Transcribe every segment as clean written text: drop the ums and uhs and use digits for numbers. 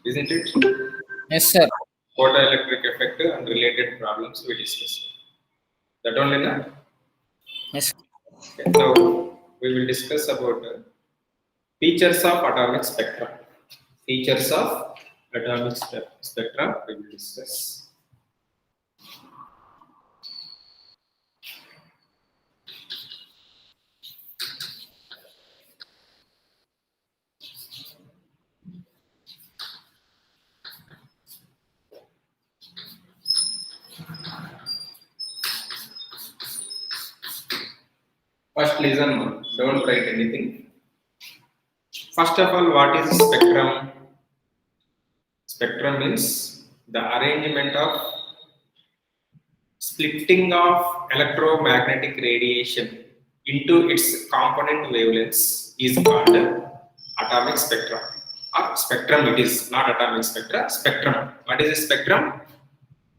isn't it? Yes, sir. Photoelectric effect and related problems we discussed. That only na? Yes. Okay. Now we will discuss about features of atomic spectrum. Features of atomic spectrum we will discuss. First listen, don't write anything. First of all, what is spectrum? Spectrum means the arrangement of splitting of electromagnetic radiation into its component wavelengths is called atomic spectrum. Or spectrum it is, not atomic spectra, spectrum. What is a spectrum?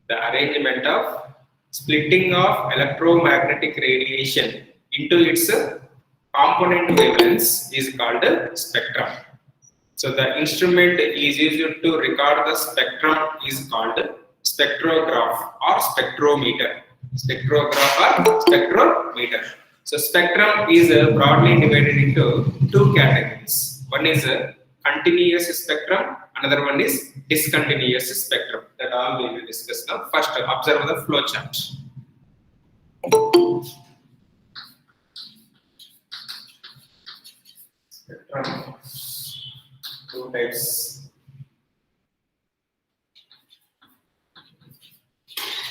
The arrangement of splitting of electromagnetic radiation into its component wavelengths is called spectrum. So the instrument is used to record the spectrum is called spectrograph or spectrometer. Spectrograph or spectrometer. So spectrum is broadly divided into two categories. One is a continuous spectrum, another one is discontinuous spectrum. That all we will discuss now. First, observe the flow chart. Spectrum. Two types.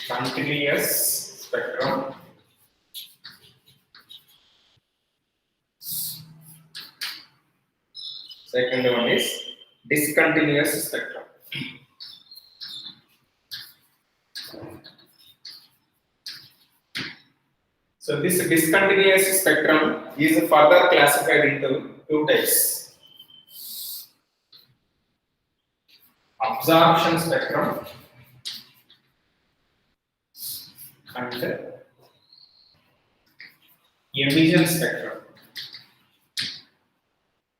Continuous spectrum. Second one is discontinuous spectrum. So this discontinuous spectrum is further classified into two types. Absorption spectrum and emission spectrum.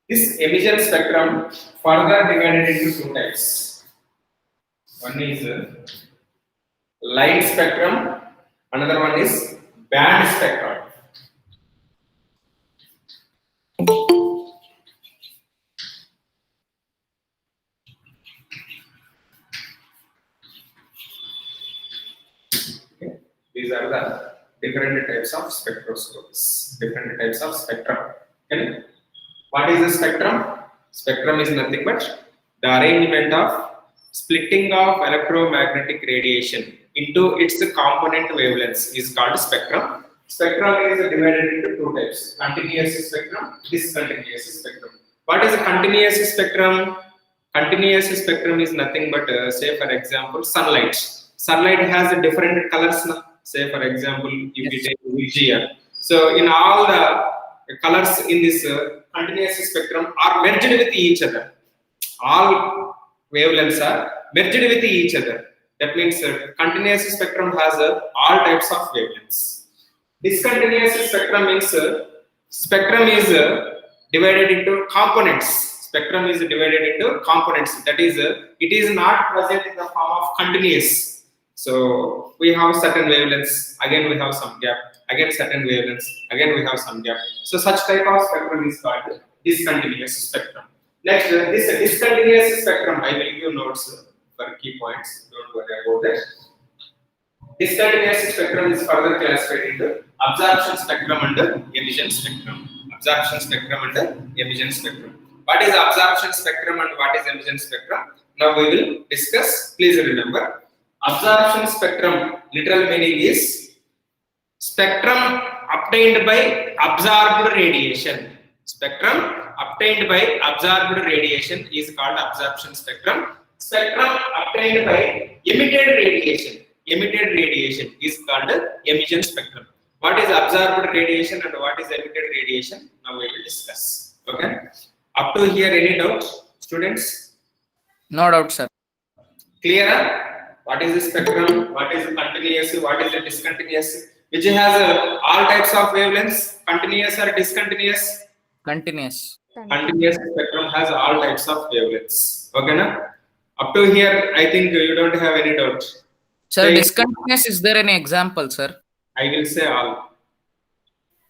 This emission spectrum further divided into two types. One is light spectrum, another one is band spectrum. Okay. These are the different types of spectroscopes, different types of spectrum. Okay. What is the spectrum? Spectrum is nothing but the arrangement of splitting of electromagnetic radiation into its component wavelengths is called spectrum. Spectrum is divided into two types: continuous spectrum, discontinuous spectrum. What is a continuous spectrum? Continuous spectrum is nothing but, say for example, sunlight. Sunlight has different colors. Say for example, if we take VGR. So in all the colors in this continuous spectrum are merged with each other. All wavelengths are merged with each other. That means continuous spectrum has all types of wavelengths. Discontinuous spectrum means spectrum is divided into components. Spectrum is divided into components. That is, it is not present in the form of continuous. So we have certain wavelengths. Again, we have some gap. Again, certain wavelengths. Again, we have some gap. So such type of spectrum is called discontinuous spectrum. Next, this discontinuous spectrum, I will give notes for key points. Don't worry about that. Discontinuous spectrum is further classified into absorption spectrum and emission spectrum. Absorption spectrum and emission spectrum. What is absorption spectrum and what is emission spectrum? Now we will discuss. Please remember, absorption spectrum literal meaning is spectrum obtained by absorbed radiation. Spectrum obtained by absorbed radiation is called absorption spectrum. Spectrum obtained by emitted radiation. Emitted radiation is called emission spectrum. What is absorbed radiation and what is emitted radiation? Now we will discuss. Okay. Up to here, any doubts, students? No doubt, sir. Clear? What is the spectrum? What is the continuous? What is the discontinuous? Which has all types of wavelengths, continuous or discontinuous? Continuous. Continuous spectrum has all types of wavelengths. Okay, na? Up to here, I think you don't have any doubt. Sir, Say, discontinuous, is there any example, sir? I will say all.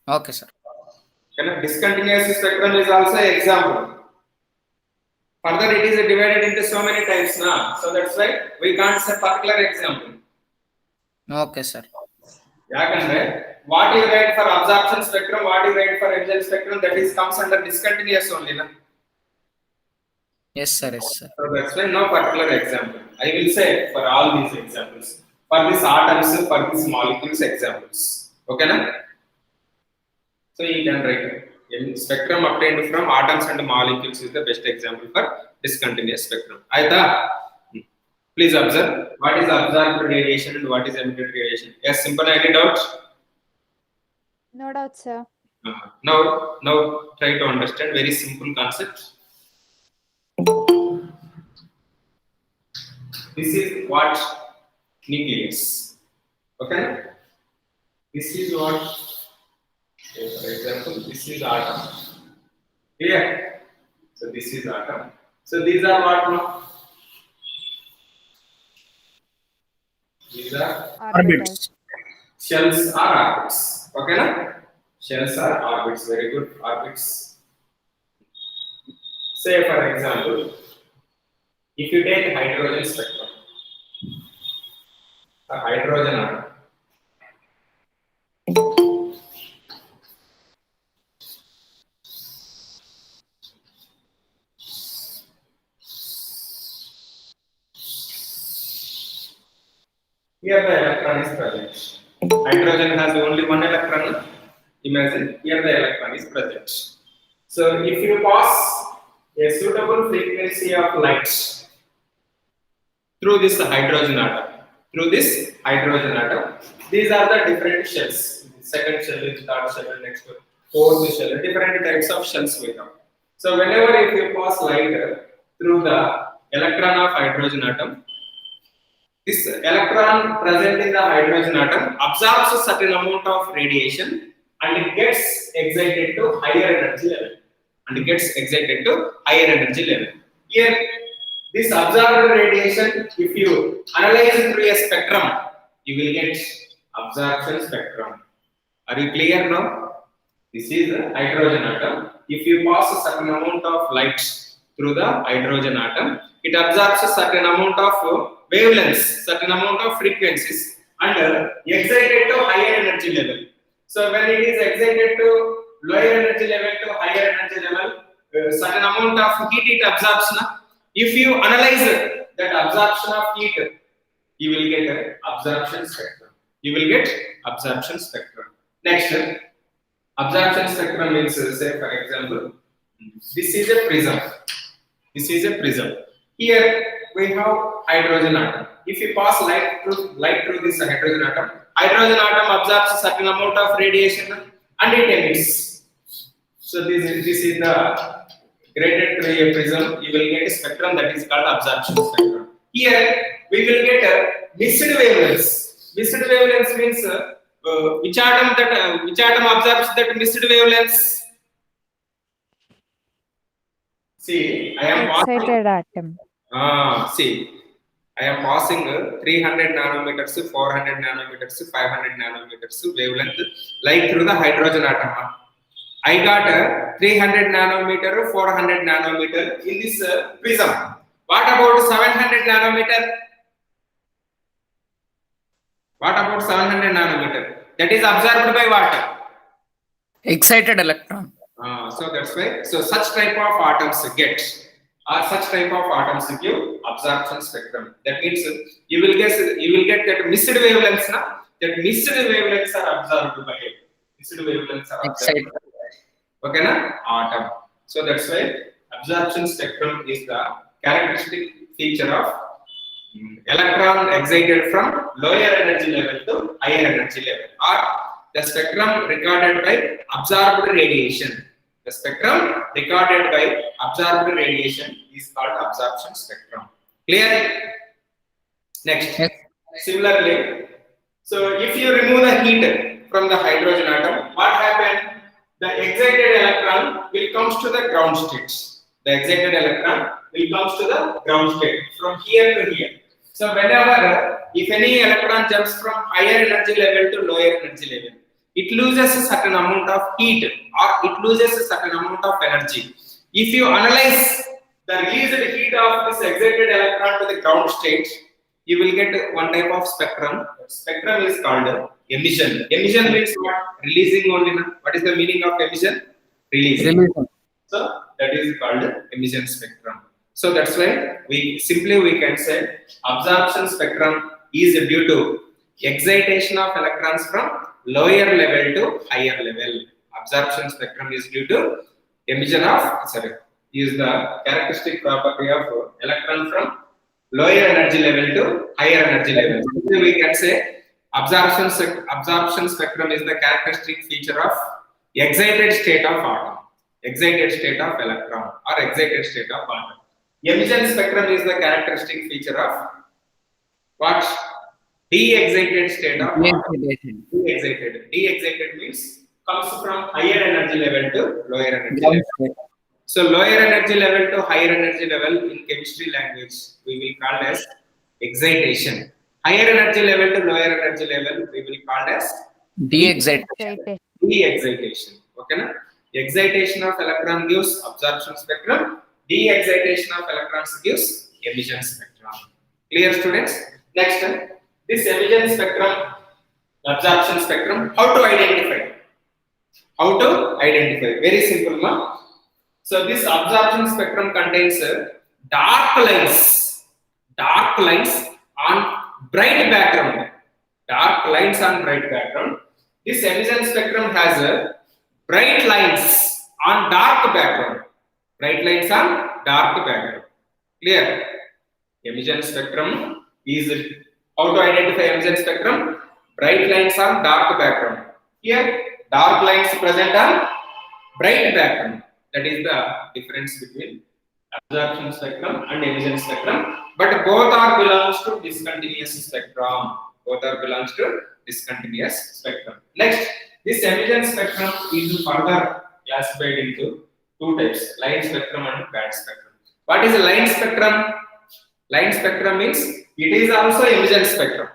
Okay, sir. Discontinuous spectrum is also an example. Further, it is divided into so many types now. So that's why we can't say particular example. Okay, sir. ಯಾಕಂದ್ರೆ what is right for absorption spectrum, what is right for Engel spectrum, that is comes under discontinuous only. Na? Yes, sir. Yes, sir. So that's why no particular example. I will say for all these examples. For these atoms, for these molecules examples. Okay, na? So you can write it. Spectrum obtained from atoms and molecules is the best example for discontinuous spectrum. Aita? Please observe what is absorbed radiation and what is emitted radiation. Yes, simple. Any doubt? No doubt, sir. Now try to understand very simple concept. This is what nucleus. Okay. This is what. For example, this is atom. Clear? So this is atom. So these are what now? These are Orbits. shells are orbits. Okay, na? Shells are orbits. Very good. Orbits. Say for example, if you take hydrogen spectrum, a hydrogen atom. Here the electron is present. Hydrogen has only one electron. Imagine here the electron is present. So if you pass a suitable frequency of light through this hydrogen atom, these are the different shells. Second shell, third shell, next one, fourth shell. Different types of shells we have. So whenever if you pass light through the electron of hydrogen atom, this electron present in the hydrogen atom absorbs a certain amount of radiation and it gets excited to higher energy level. Here, this absorbed radiation, if you analyze it through a spectrum, you will get absorption spectrum. Are you clear now? This is the hydrogen atom. If you pass a certain amount of light through the hydrogen atom, it absorbs a certain amount of wavelengths, certain amount of frequencies, and excited to higher energy level. So when it is excited to lower energy level to higher energy level, certain amount of heat it absorbs. Na? If you analyze that absorption of heat, you will get absorption spectrum. Next, absorption spectrum means, say for example, this is a prism. Here we have hydrogen atom. If you pass light through this hydrogen atom absorbs a certain amount of radiation and it emits. So this is the graded through a prism. You will get a spectrum that is called absorption spectrum. Here we will get mixed wavelengths. Mixed wavelengths means which atom absorbs that mixed wavelengths. See, I am Excited atom. I am passing 300 nanometers, 400 nanometers, 500 nanometers wavelength light through the hydrogen atom. I got 300 nanometer, 400 nanometer in this prism. What about 700 nanometer? That is absorbed by what? Excited electron. So that's why. So such type of atoms give absorption spectrum. That means you will get that mixed wavelengths. That mixed wavelengths are absorbed by it. Excited. Okay, na? Atom. So that's why absorption spectrum is the characteristic feature of electron excited from lower energy level to higher energy level, or the spectrum recorded by absorbed radiation. The spectrum recorded by absorbed radiation is called absorption spectrum. Clear? Next. Yes. Similarly, so if you remove the heat from the hydrogen atom, what happens? The excited electron will come to the ground state. The excited electron will comes to the ground state from here to here. So whenever if any electron jumps from higher energy level to lower energy level, it loses a certain amount of heat or it loses a certain amount of energy. If you analyze the released heat of this excited electron to the ground state, you will get one type of spectrum. Spectrum is called emission. Emission means what? Releasing only. What is the meaning of emission? Releasing. So that is called emission spectrum. So that's why we can say absorption spectrum is due to excitation of electrons from lower level to higher level. Absorption spectrum is due to emission of is the characteristic property of electron from lower energy level to higher energy level. So we can say absorption spectrum is the characteristic feature of excited state of atom, excited state of electron, or excited state of atom. Emission spectrum is the characteristic feature of what? De-excited state of atom. De-excited. De-excited means comes from higher energy level to lower energy level. So lower energy level to higher energy level in chemistry language we will call as excitation. Higher energy level to lower energy level we will call as de-excitation. De-excitation. Okay, na? Excitation of electron gives absorption spectrum. De-excitation of electrons gives emission spectrum. Clear, students? Next, this emission spectrum, absorption spectrum. How to identify? How to identify? Very simple, ma. So this absorption spectrum contains dark lines on bright background. Dark lines on bright background. This emission spectrum has bright lines on dark background. Bright lines on dark background. Clear? Emission spectrum is how to identify emission spectrum? Bright lines on dark background. Here, dark lines present on bright background. That is the difference between absorption spectrum and emission spectrum. But both are belongs to discontinuous spectrum. Both are belongs to discontinuous spectrum. Next, this emission spectrum is further classified into two types: line spectrum and band spectrum. What is a line spectrum? Line spectrum means it is also emission spectrum.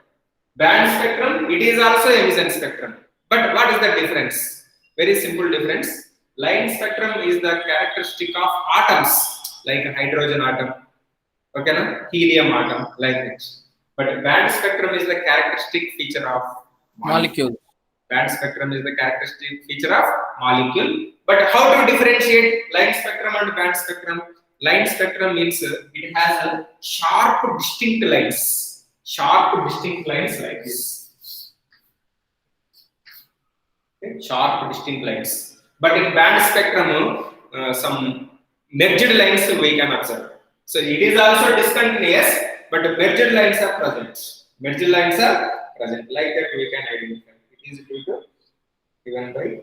Band spectrum, it is also emission spectrum. But what is the difference? Very simple difference. Line spectrum is the characteristic of atoms, like hydrogen atom, okay, na? Helium atom, like that. But band spectrum is the characteristic feature of Molecule. Band spectrum is the characteristic feature of molecule. But how to differentiate line spectrum and band spectrum? Line spectrum means it has a sharp, distinct lines. Sharp, distinct lines like this. Okay? Sharp, distinct lines. But in band spectrum, some merged lines we can observe. So it is also discontinuous, but merged lines are present. Merged lines are present. Like that we can identify. It is due to given by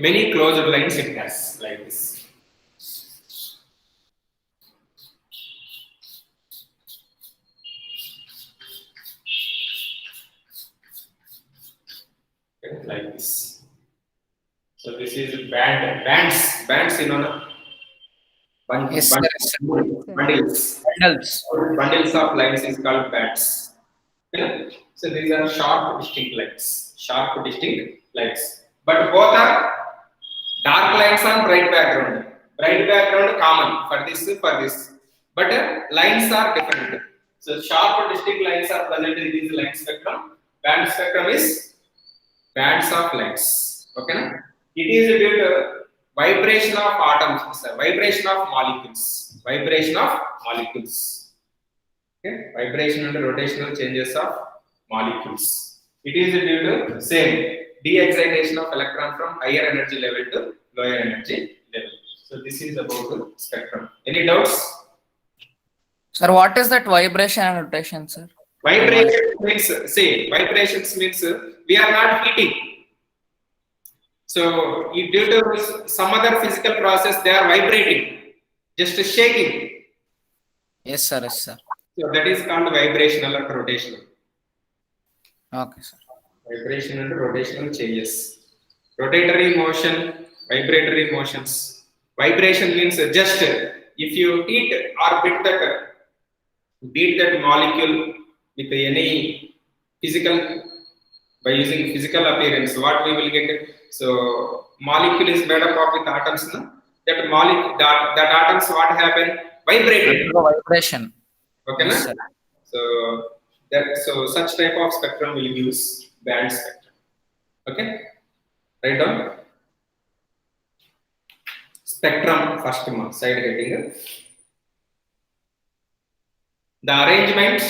many closed lines it has, like this. Okay, like this. So this is bands, you know, na? Yes, sir. Bundles. Bundles of lines is called bands. Okay? So these are sharp, distinct lines. Sharp, distinct lines. But both are dark lines on bright background. Bright background common for this. But lines are different. So sharp, distinct lines are present in this line spectrum. Band spectrum is bands of lines. Okay, na? It is due to vibration of atoms, vibration of molecules. Vibration of molecules. Okay, vibration and rotational changes of molecules. It is due to same de-excitation of electron from higher energy level to lower energy level. So this is about the spectrum. Any doubts? Sir, what is that vibration and rotation, sir? Vibration means, vibrations means we are not heating. So due to some other physical process, they are vibrating, just shaking. Yes, sir. Yes, sir. So that is called vibrational or rotational. Okay, sir. Vibration and rotational changes. rotatory motion, vibratory motions. Vibration means just if you hit or beat that molecule with any physical, by using physical appearance, what we will get? So molecule is made up of with atoms, no? That molecule, that atoms, what happen? Vibrated. Vibration. Okay, Yes, na? sir. So such type of spectrum will use band spectrum. Okay, write down spectrum first side heading. The arrangement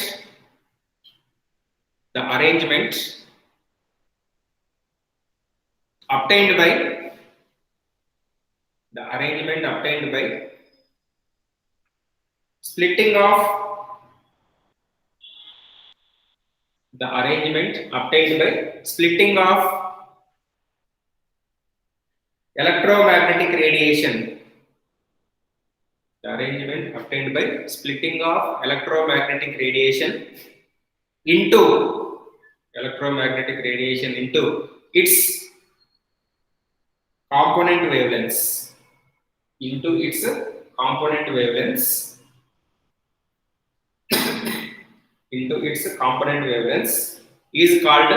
obtained by splitting of electromagnetic radiation. The arrangement obtained by splitting of electromagnetic radiation into its component wavelengths. Is called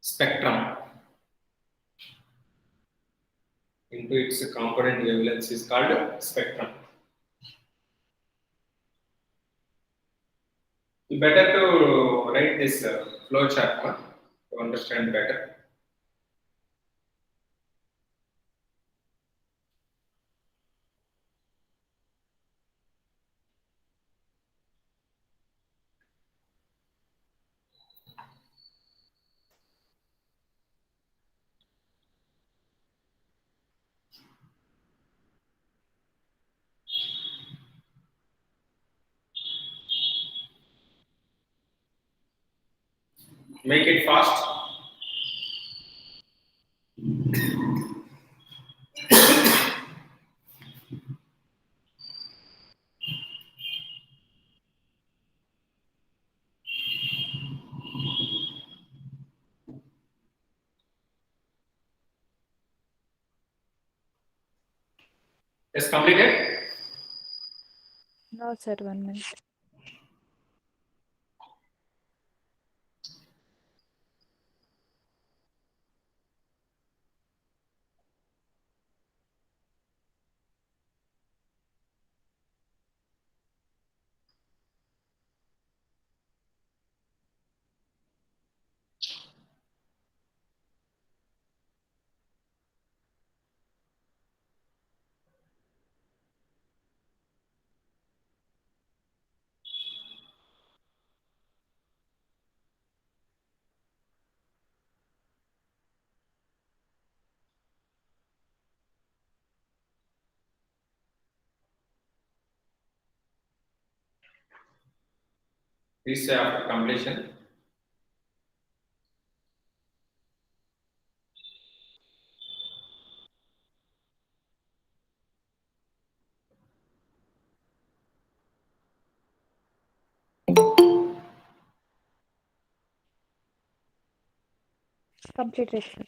spectrum. Into its component wavelengths is called spectrum. You better to write this flow chart to understand better. Make it fast. Is completed? No, sir, 1 minute. Please say after completion. Completed, sir.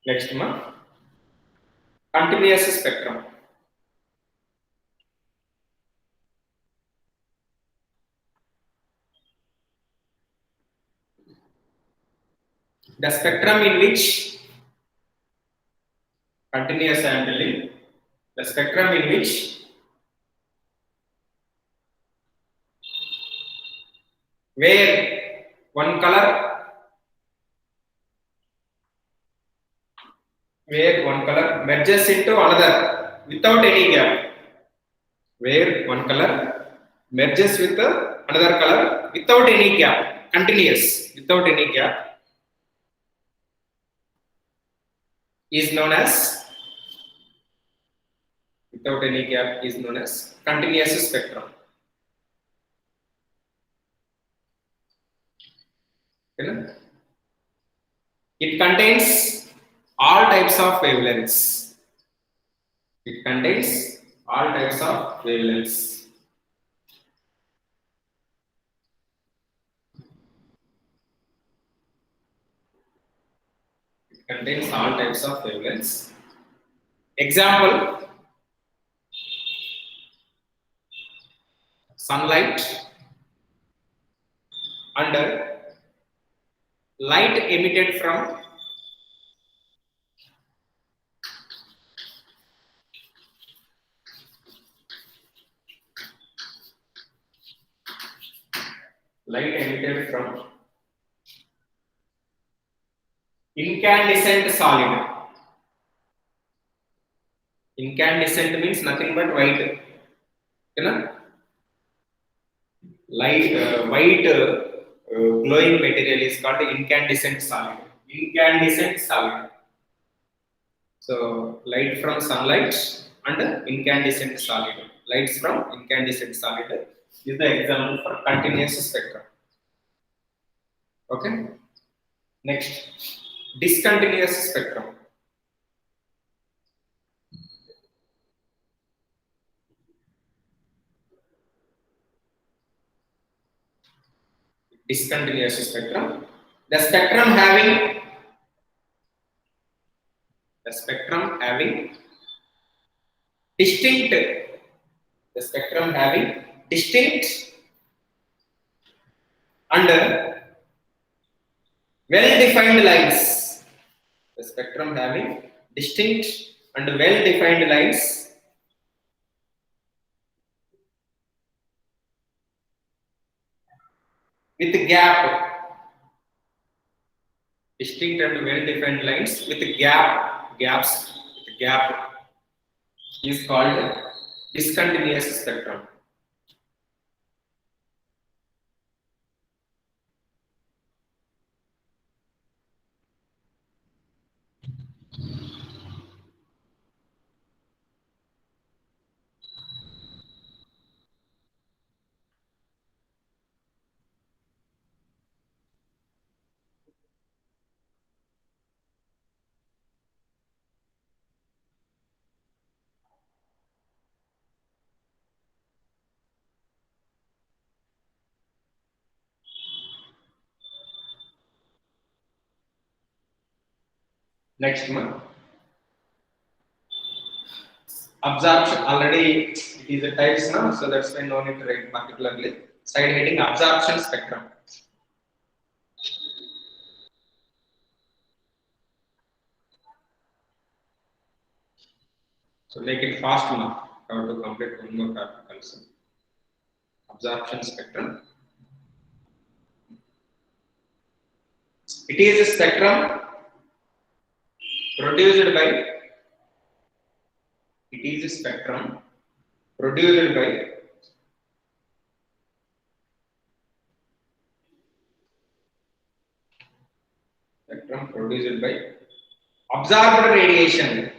Next month. Continuous spectrum. The spectrum in which continuous I am telling, the spectrum in which where one color merges into another without any gap. Where one color merges with another color without any gap, continuous, without any gap, is known as continuous spectrum. Okay? It contains all types of wavelengths. contains all types of wavelengths. Example, sunlight and light emitted from incandescent solid. Incandescent means nothing but white. You know? White glowing material is called incandescent solid. Incandescent solid. So light from sunlight and incandescent solid. Lights from incandescent solid is the example for continuous spectrum. Okay. Next, discontinuous spectrum. Discontinuous spectrum. The spectrum having distinct and well-defined lines. The spectrum having distinct and well-defined lines with gap. Distinct and well-defined lines with gaps with gap is called discontinuous spectrum. Next one. Absorption, already it is a types now, so that's why no need to write particularly. Side heading absorption spectrum. So make it fast now. I have to complete one more topic also. Absorption spectrum. It is a spectrum produced by observed radiation.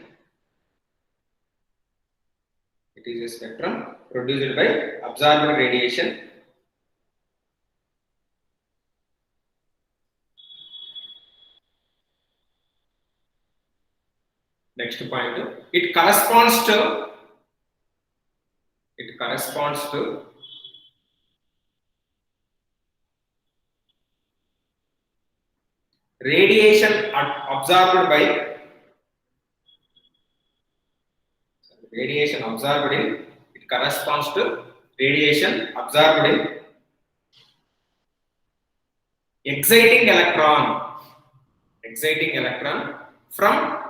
It is a spectrum produced by observed radiation. Next point, it corresponds to radiation observed in, it corresponds to radiation observed in exciting electron from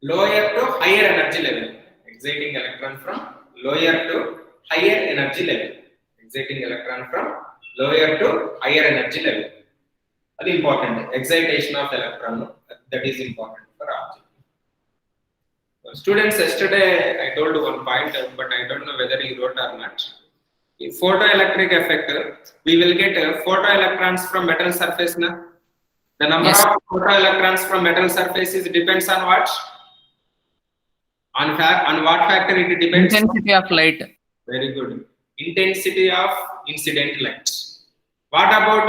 lower to higher energy level. Exciting electron from lower to higher energy level. Exciting electron from lower to higher energy level. That is important. Excitation of electron, that is important for object. Students, yesterday I told one point, but I don't know whether you wrote or not. In photoelectric effect, we will get photoelectrons from metal surface. Na? The number Yes. of photoelectrons from metal surface depends on what? On what factor it depends? Intensity of light. Very good. Intensity of incident light. What about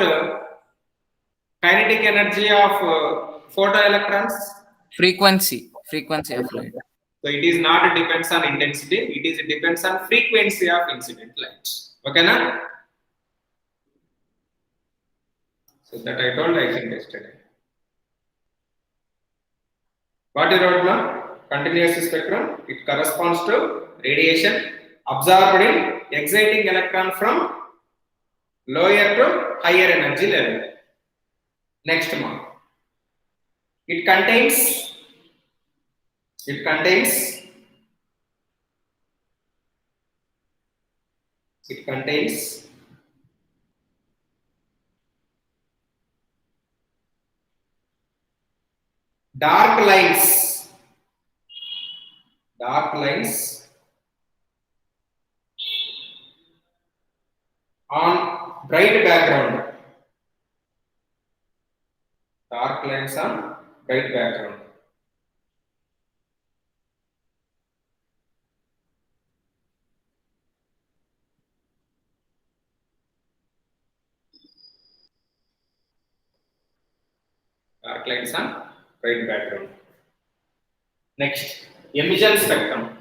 kinetic energy of photoelectrons? Frequency of light. So it is not depends on intensity, it depends on frequency of incident light. Okay, na? that I told I think yesterday. What you wrote now? Continuous spectrum. It corresponds to radiation absorbed in exciting electron from lower to higher energy level. Next one. It contains dark lines on bright background. Dark lines on bright background. Dark lines on bright background. Next, emission spectrum.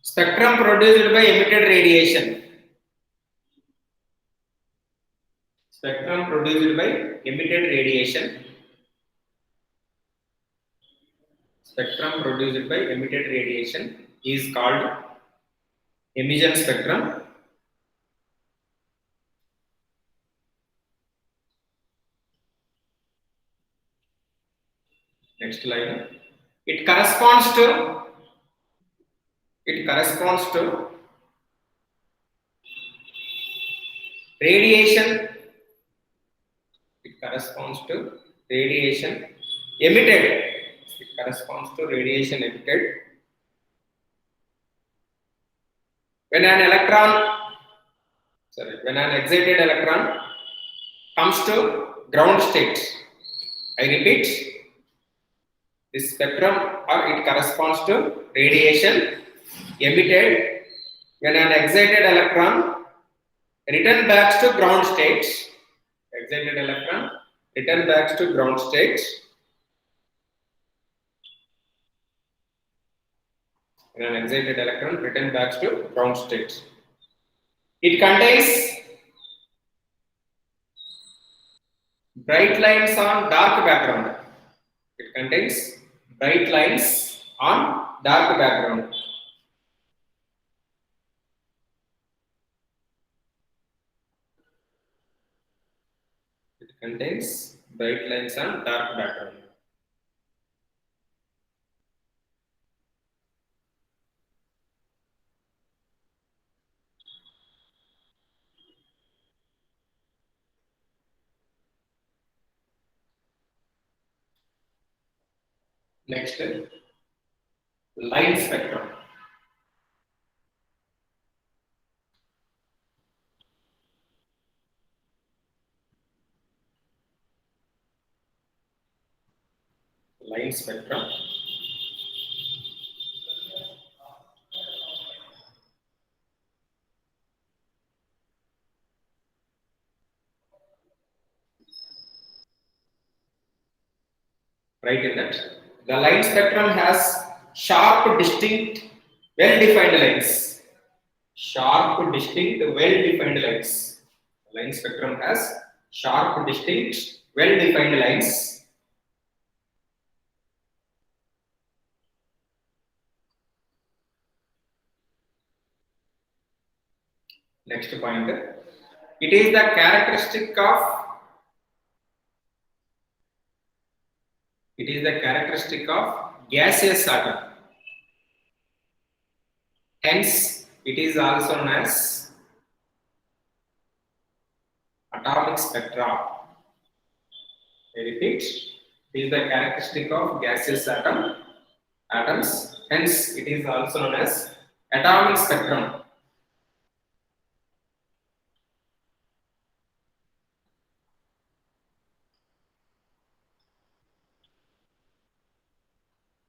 Spectrum produced by emitted radiation. Spectrum produced by emitted radiation. Spectrum produced by emitted radiation is called emission spectrum. Next line. It corresponds to radiation. It corresponds to radiation emitted. It corresponds to radiation emitted when an excited electron comes to ground state. I repeat, this spectrum or it corresponds to radiation emitted when an excited electron return back to ground state. Excited electron return back to ground state. When an excited electron return back to ground state. It contains bright lines on dark background. It contains bright lines on dark background. It contains bright lines on dark background. Next, line spectrum. Line spectrum. Right in that. The line spectrum has sharp, distinct, well-defined lines. Sharp, distinct, well-defined lines. The line spectrum has sharp, distinct, well-defined lines. Next point. It is the characteristic of gaseous atom. Hence, it is also known as atomic spectra. I repeat, it is the characteristic of gaseous atoms. Hence, it is also known as atomic spectrum.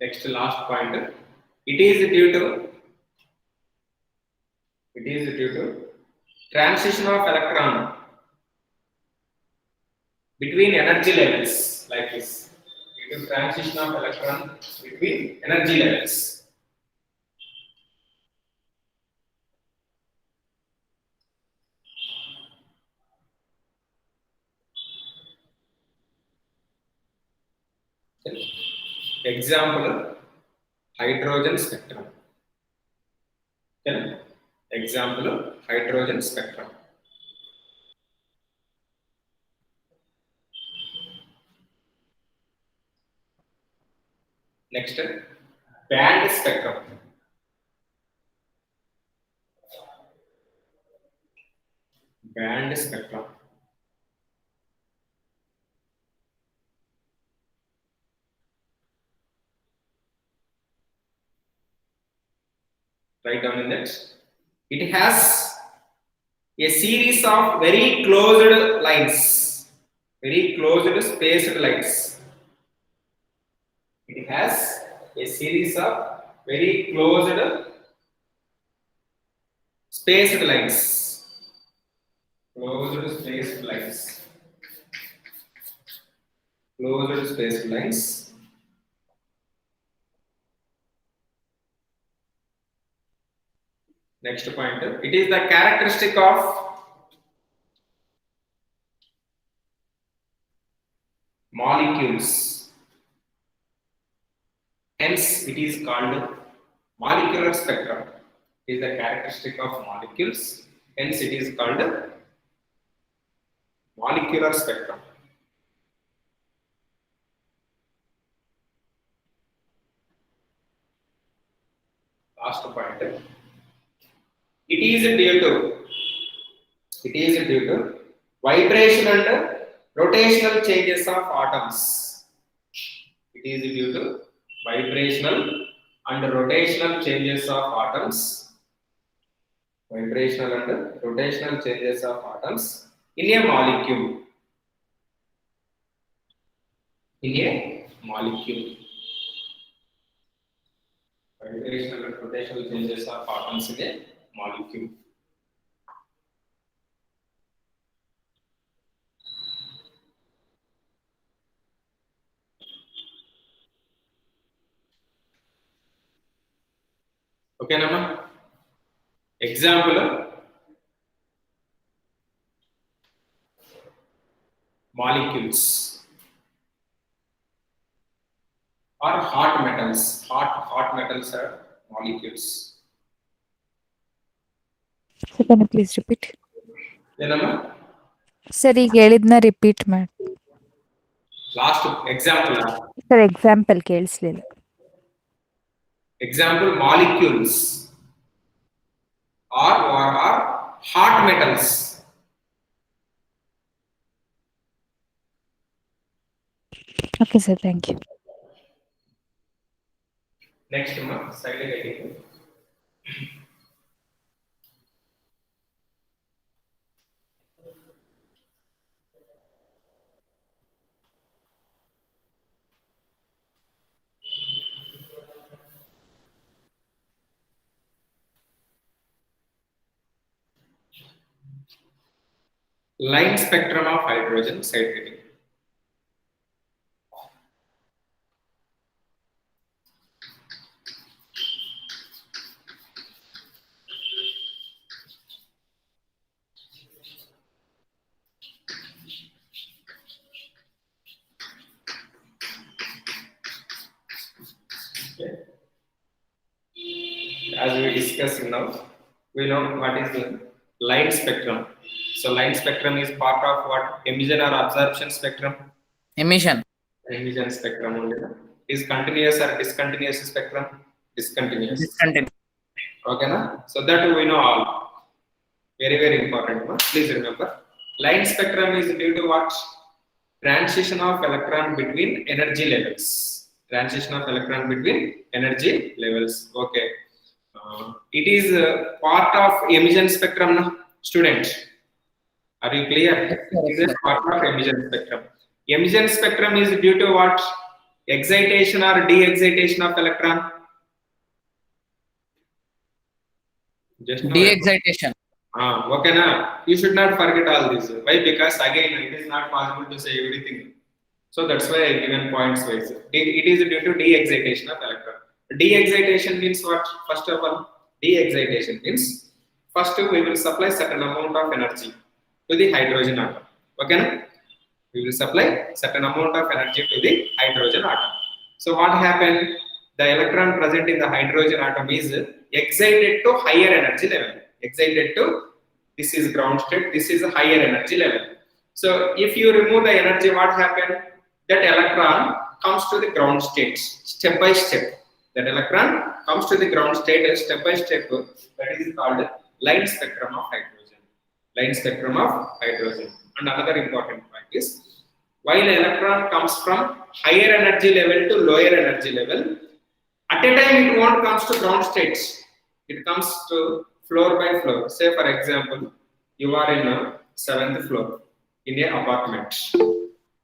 Next, last point. It is due to transition of electron between energy levels like this. Due to transition of electron between energy levels. Example, hydrogen spectrum. Okay. Example, hydrogen spectrum. Next, band spectrum. Band spectrum. Write down in that. It has a series of very closed lines, very closed spaced lines. It has a series of very closed spaced lines. Closed spaced lines. Closed spaced lines. Next point, it is the characteristic of molecules. Hence, it is called molecular spectrum. It is the characteristic of molecules. Hence, it is called molecular spectrum. Last point. It is due to vibration and rotational changes of atoms. It is due to vibrational and rotational changes of atoms. Vibrational and rotational changes of atoms in a molecule. In a molecule. Vibrational and rotational changes of atoms in a molecule. Okay, Nama? Example, molecules or hot metals. Hot metals are molecules. Sir, can you please repeat? ಏನಮ್ಮ? Sir ಈಗ ಹೇಳಿದ್ನ repeat ಮಾಡಿ. Last example. Sir example ಕೇಳಿಸ್ಲಿಲ್ಲ. Example, molecules are hot metals. Okay, sir. Thank you. Next, side heading. Line spectrum of hydrogen, side heading. Okay. As we discussed now, we know what is the line spectrum. So line spectrum is part of what? Emission or absorption spectrum? Emission. Emission spectrum only. Is continuous or discontinuous spectrum? Discontinuous. Discontinuous. Okay, na? So that we know all. Very, very important. Please remember. Line spectrum is due to what? Transition of electron between energy levels. Transition of electron between energy levels. Okay. It is part of emission spectrum, na? Student. Are you clear? It is part of emission spectrum. Emission spectrum is due to what? Excitation or de-excitation of electron? Just De-excitation. Okay, na? You should not forget all this. Why? Because again, it is not possible to say everything. So that's why I given points wise. It is due to de-excitation of electron. De-excitation means what? First of all, de-excitation means first we will supply certain amount of energy to the hydrogen atom. Okay, na? We will supply certain amount of energy to the hydrogen atom. So what happened? The electron present in the hydrogen atom is excited to higher energy level. Excited to, this is ground state, this is a higher energy level. So if you remove the energy, what happened? That electron comes to the ground state step by step. That electron comes to the ground state step by step. That is called line spectrum of hydrogen. Line spectrum of hydrogen. And another important point is, while electron comes from higher energy level to lower energy level, at a time it won't comes to ground states. It comes to floor by floor. Say for example, you are in a 7th floor in a apartment.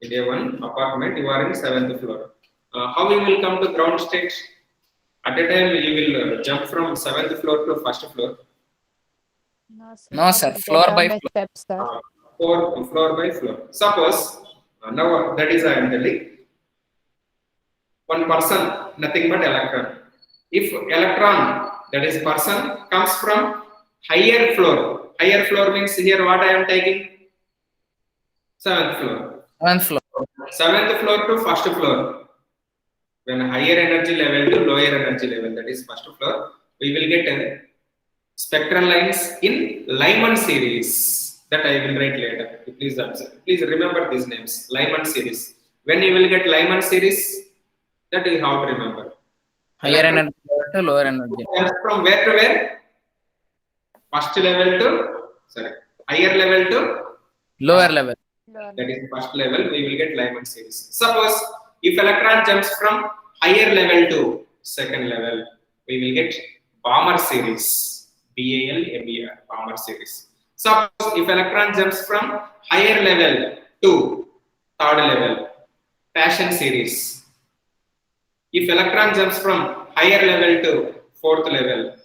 In a one apartment, you are in 7th floor. How you will come to ground state? At a time you will jump from 7th floor to 1st floor. No, sir. Floor by floor. Steps, sir. Floor by floor. Suppose now that is I am telling. One person, nothing but electron. If electron, that is person, comes from higher floor means here what I am taking? 7th floor. 7th floor. 7th floor to 1st floor. When higher energy level to lower energy level, that is 1st floor, we will get spectral lines in Lyman series. That I will write later. Please observe. Please remember these names. Lyman series. When you will get Lyman series, that you have to remember. Higher energy to lower energy. From where to where? First level to, sorry, higher level to Lower level. that is first level, we will get Lyman series. Suppose if electron jumps from higher level to second level, we will get Balmer series. BALMER, Balmer series. Suppose if electron jumps from higher level to third level, Paschen series. If electron jumps from higher level to fourth level,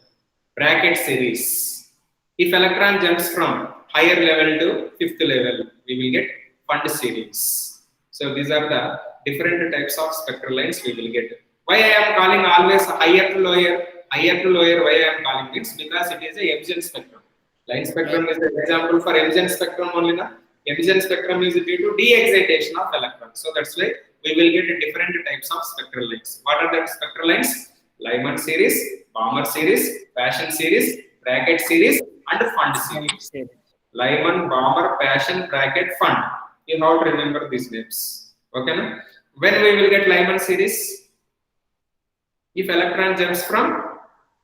Brackett series. If electron jumps from higher level to fifth level, we will get Fund series. So these are the different types of spectral lines we will get. Why I am calling always higher to lower? Higher to lower, why I am calling this? Because it is a Emission spectrum. Line spectrum is an example for Emission spectrum only. Emission spectrum is due to de-excitation of electrons. So that's why we will get different types of spectral lines. What are the spectral lines? Lyman series, Balmer series, Paschen series, Brackett series, and Fund series. Lyman, Balmer, Paschen, Brackett, Fund. You have to remember these names. Okay, na? When we will get Lyman series? If electron jumps from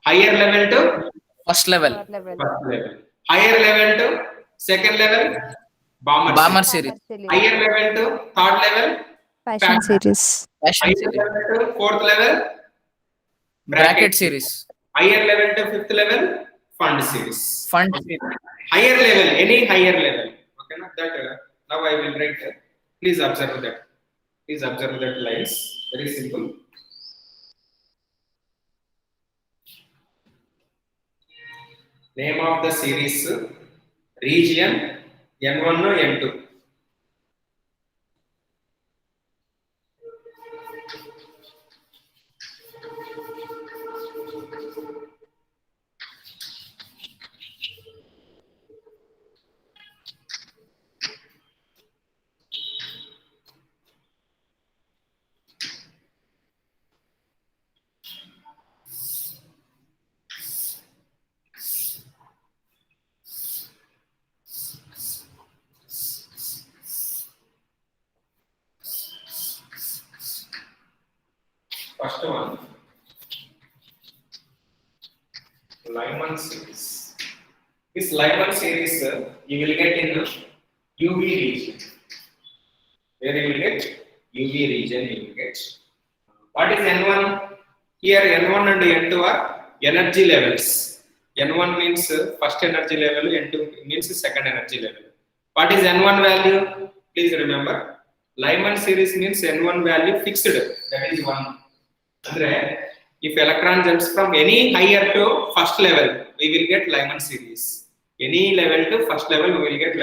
higher level to First level. first level, higher level to second level, Balmer series. higher level to third level, Passion series. Paschen higher series. level to fourth level, Bracket series. higher level to fifth level, Fund series. Fund series. Higher level, any higher level. Okay, na? That now I will write. Please observe that. Please observe that lines. Very simple. Name of the series region N1 N2. First one, Lyman series. This Lyman series you will get in UV region. Where you will get UV region, you will get. What is N1? Here N1 and N2 are energy levels. N1 means first energy level, N2 means second energy level. What is N1 value? Please remember, Lyman series means N1 value fixed. That is 1. Andre, if electron jumps from any higher to first level, we will get Lyman series. Any level to first level, we will get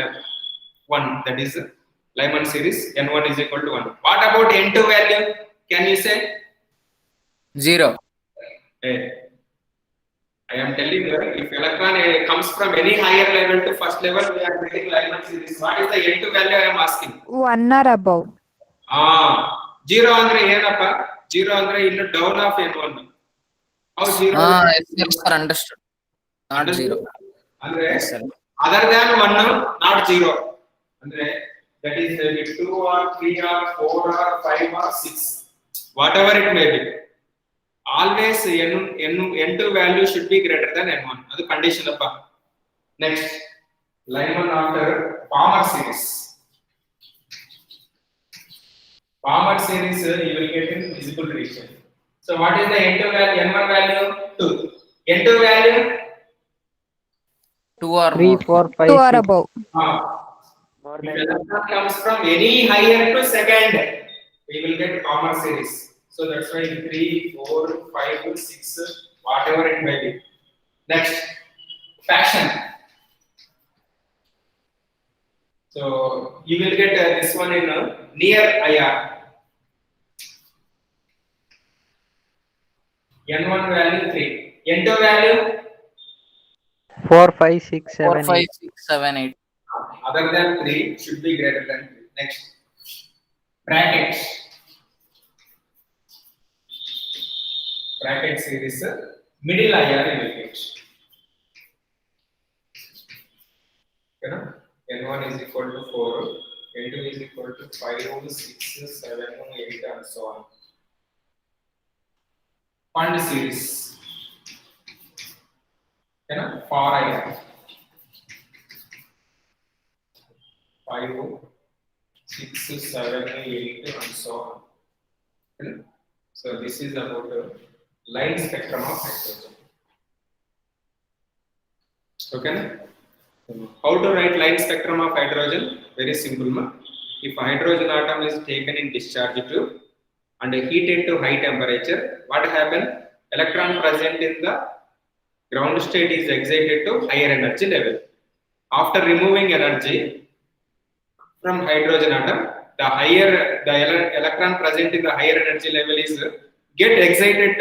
1. That is Lyman series. N1 is equal to 1. What about N2 value? Can you say? 0. Hey, I am telling you, if electron comes from any higher level to first level, we are getting Lyman series. What is the N2 value? I am asking. 1 or above. 0 andre ಏನಪ್ಪ 0 andre ಇನ್ನು down off N1. How 0? Yes, sir, understood. Not 0. ಅಂದ್ರೆ Yes, sir. other than 1, not 0. ಅಂದ್ರೆ that is 2 or 3 or 4 or 5 or 6, whatever it may be. Always N2 value should be greater than N1. That's the condition. Next, Lyman after Palmer series. Palmer series you will get in visible region. So what is the N2 value? N1 value 2. N2 value 2 or 3, more. 4, 5, 2 or 6. above. More If than electron comes from any higher to second, we will get Palmer series. So that's why 3, 4, 5, 6, whatever it may be. Next, fashion. So you will get this one in near IR. N1 value 3. N2 value 4, 5, 6, 4, 7, 5, 8. 6, 7, 8. other than 3 should be greater than 3. Next, brackets. Bracket series middle IR you will get. You know, N1 is equal to 4, N2 is equal to 5, 6, 7, 8 and so on. Fund series. You know, for IR 5, 6, 7, 8 and so on. You know? So this is about the line spectrum of hydrogen. Okay. How to write line spectrum of hydrogen? Very simple. If hydrogen atom is taken in discharge tube and heated to high temperature, what happens? Electron present in the ground state is excited to higher energy level. After removing energy from hydrogen atom, the electron present in the higher energy level is get de-excited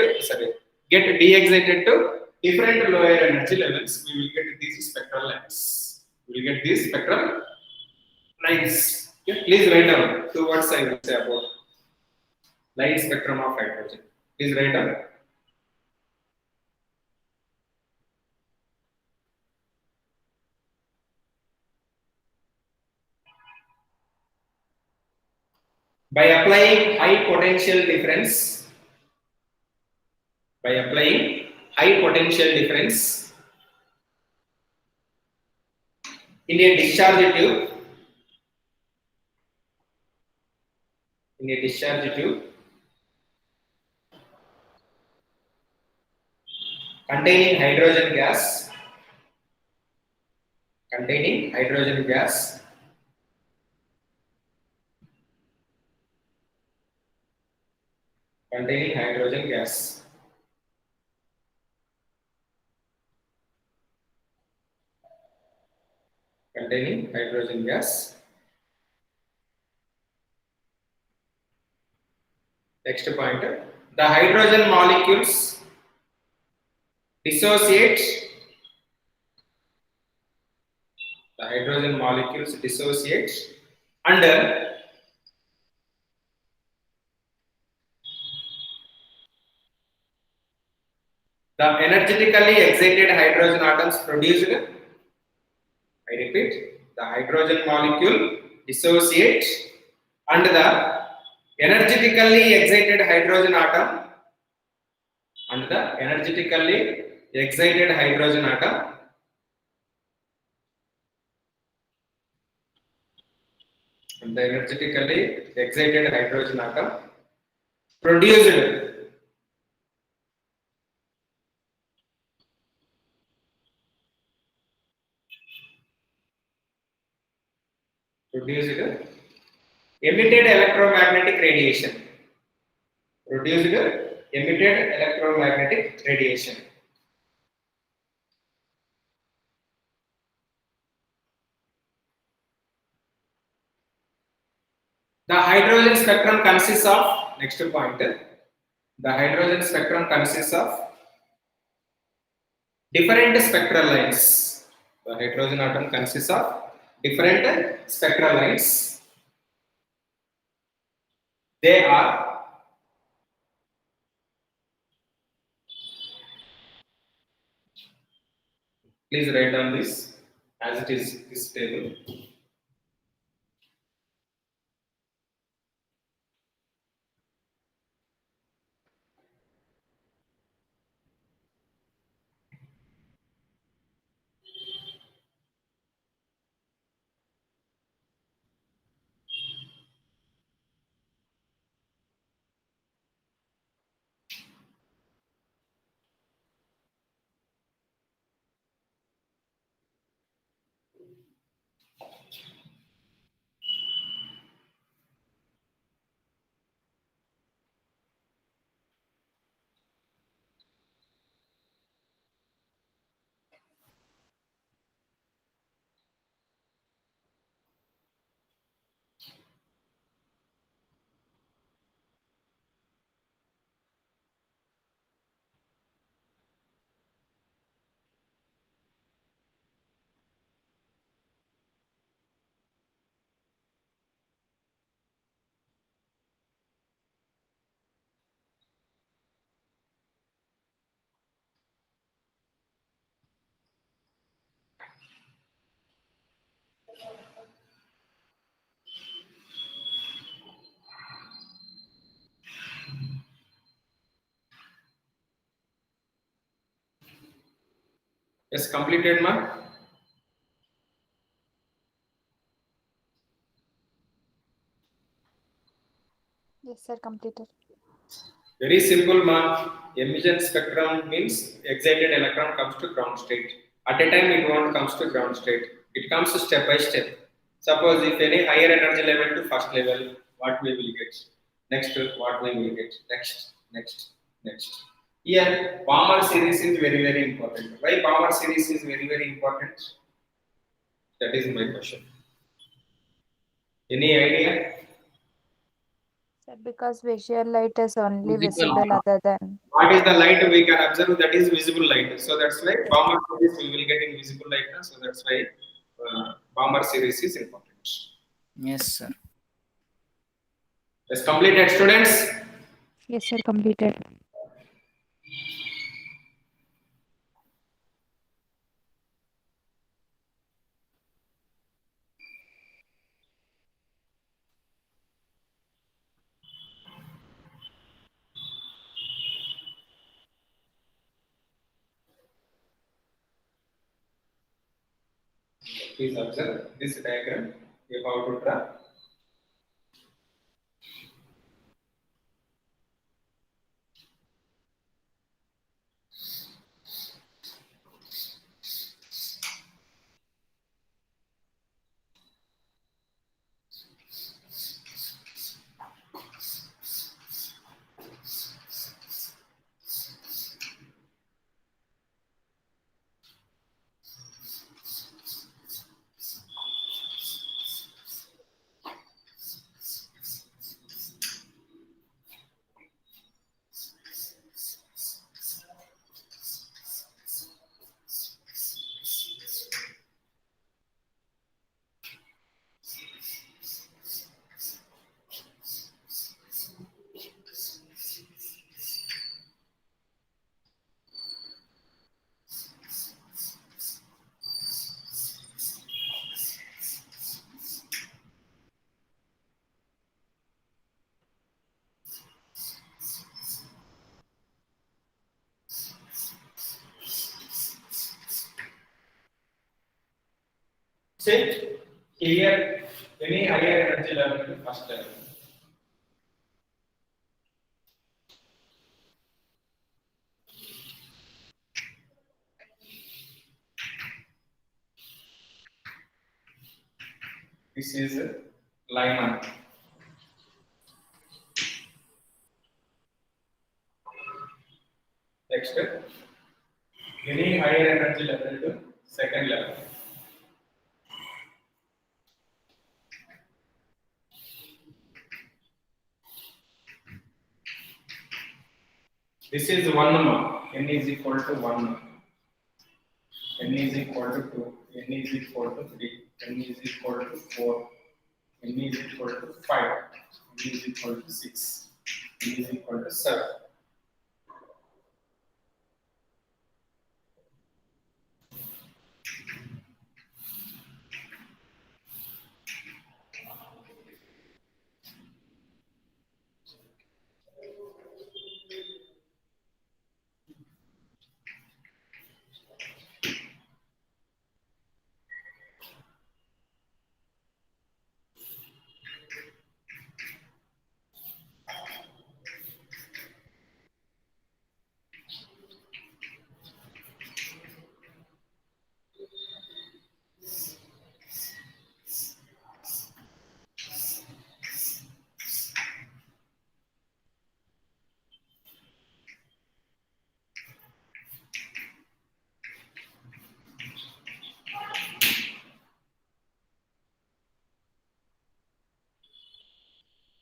to different lower energy levels. We will get these spectral lines. We will get these spectral lines. Okay? Please write down 2 words I will say about line spectrum of hydrogen. Please write down. By applying high potential difference, in a discharge tube, containing hydrogen gas, Next point, the hydrogen molecules dissociate and the energetically excited hydrogen atoms produced, I repeat, the hydrogen molecule dissociate and the energetically excited hydrogen atom and the energetically excited hydrogen atom produced emitted electromagnetic radiation. The hydrogen spectrum consists of, next point, the hydrogen spectrum consists of different spectral lines. The hydrogen atom consists of different spectral lines. They are please write down this as it is this table. Yes, completed, ma. Yes, sir, completed. Very simple, ma. Emission spectrum means excited electron comes to ground state. At a time, it won't comes to ground state. It comes step by step. Suppose if any higher energy level to first level, what we will get? Next, what we will get? Next. Here, Balmer series is very important. Why Balmer series is very important? That is my question. Any idea? Sir, because visual light is only Visible. visible other than. What is the light we can observe? That is visible light. So that's why Balmer series we will get in visible light. So that's why Balmer series is important. Yes, sir. Let's complete it, students. Yes, sir, completed. Please observe this diagram. You have to draw. See here, any higher energy level to first level. This is Lyman. Next, any higher energy level to second level. This is 1 mark. N is equal to 1. N is equal to 2. N is equal to 3. N is equal to 4. N is equal to 5. N is equal to 6. N is equal to 7.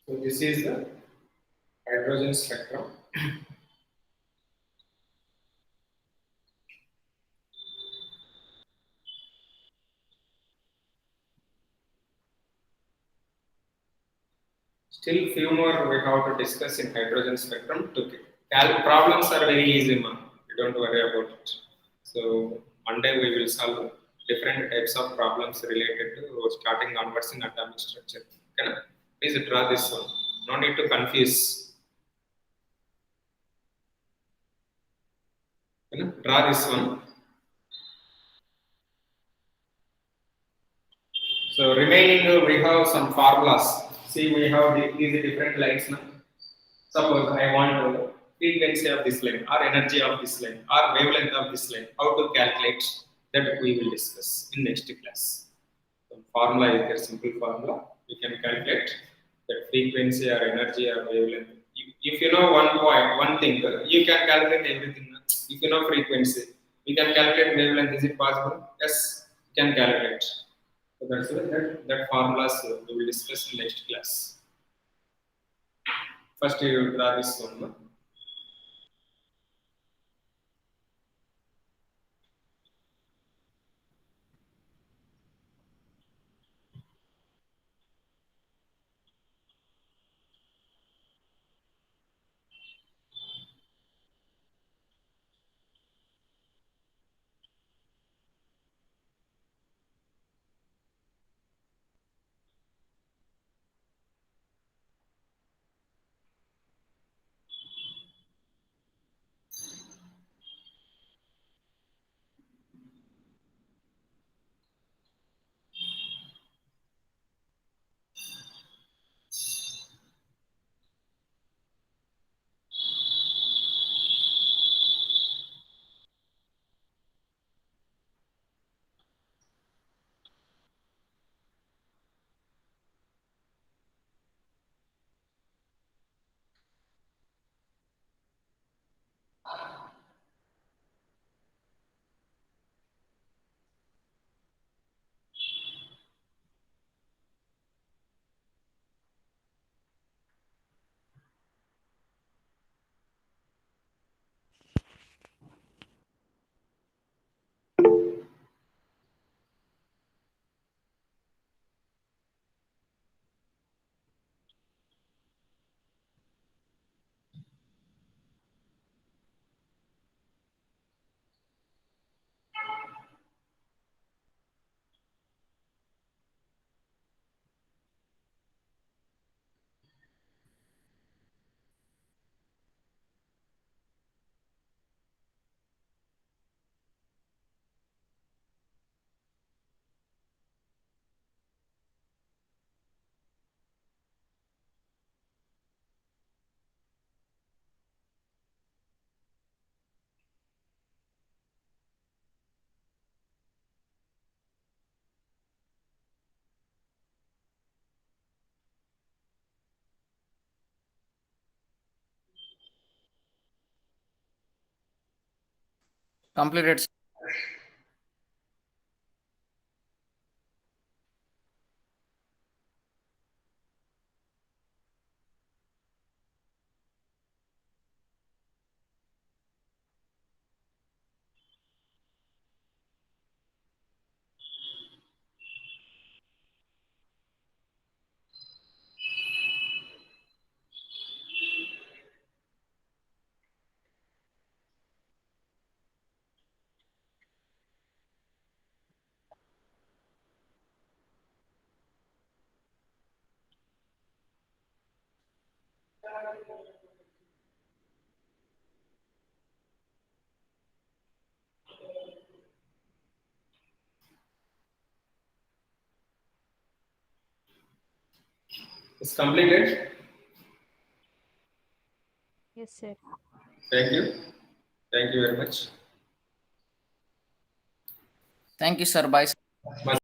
So this is the hydrogen spectrum. Still few more we have to discuss in hydrogen spectrum. Problems are very easy, man. You don't worry about it. So Monday we will solve different types of problems related to starting onwards in atomic structure. Okay? Please draw this one. No need to confuse. Okay? Draw this one. So remaining we have some formulas. See, we have these different lines now. Suppose I want frequency of this line, or energy of this line, or wavelength of this line. How to calculate that we will discuss in next class. So formula is a simple formula. You can calculate that frequency or energy or wavelength. If you know one thing, you can calculate everything. If you know frequency, you can calculate wavelength. Is it possible? Yes, you can calculate. So that's why that formulas we will discuss in next class. First, you draw this one. No? Completed. It's completed. Yes, sir. Thank you. Thank you very much. Thank you, sir. Bye. My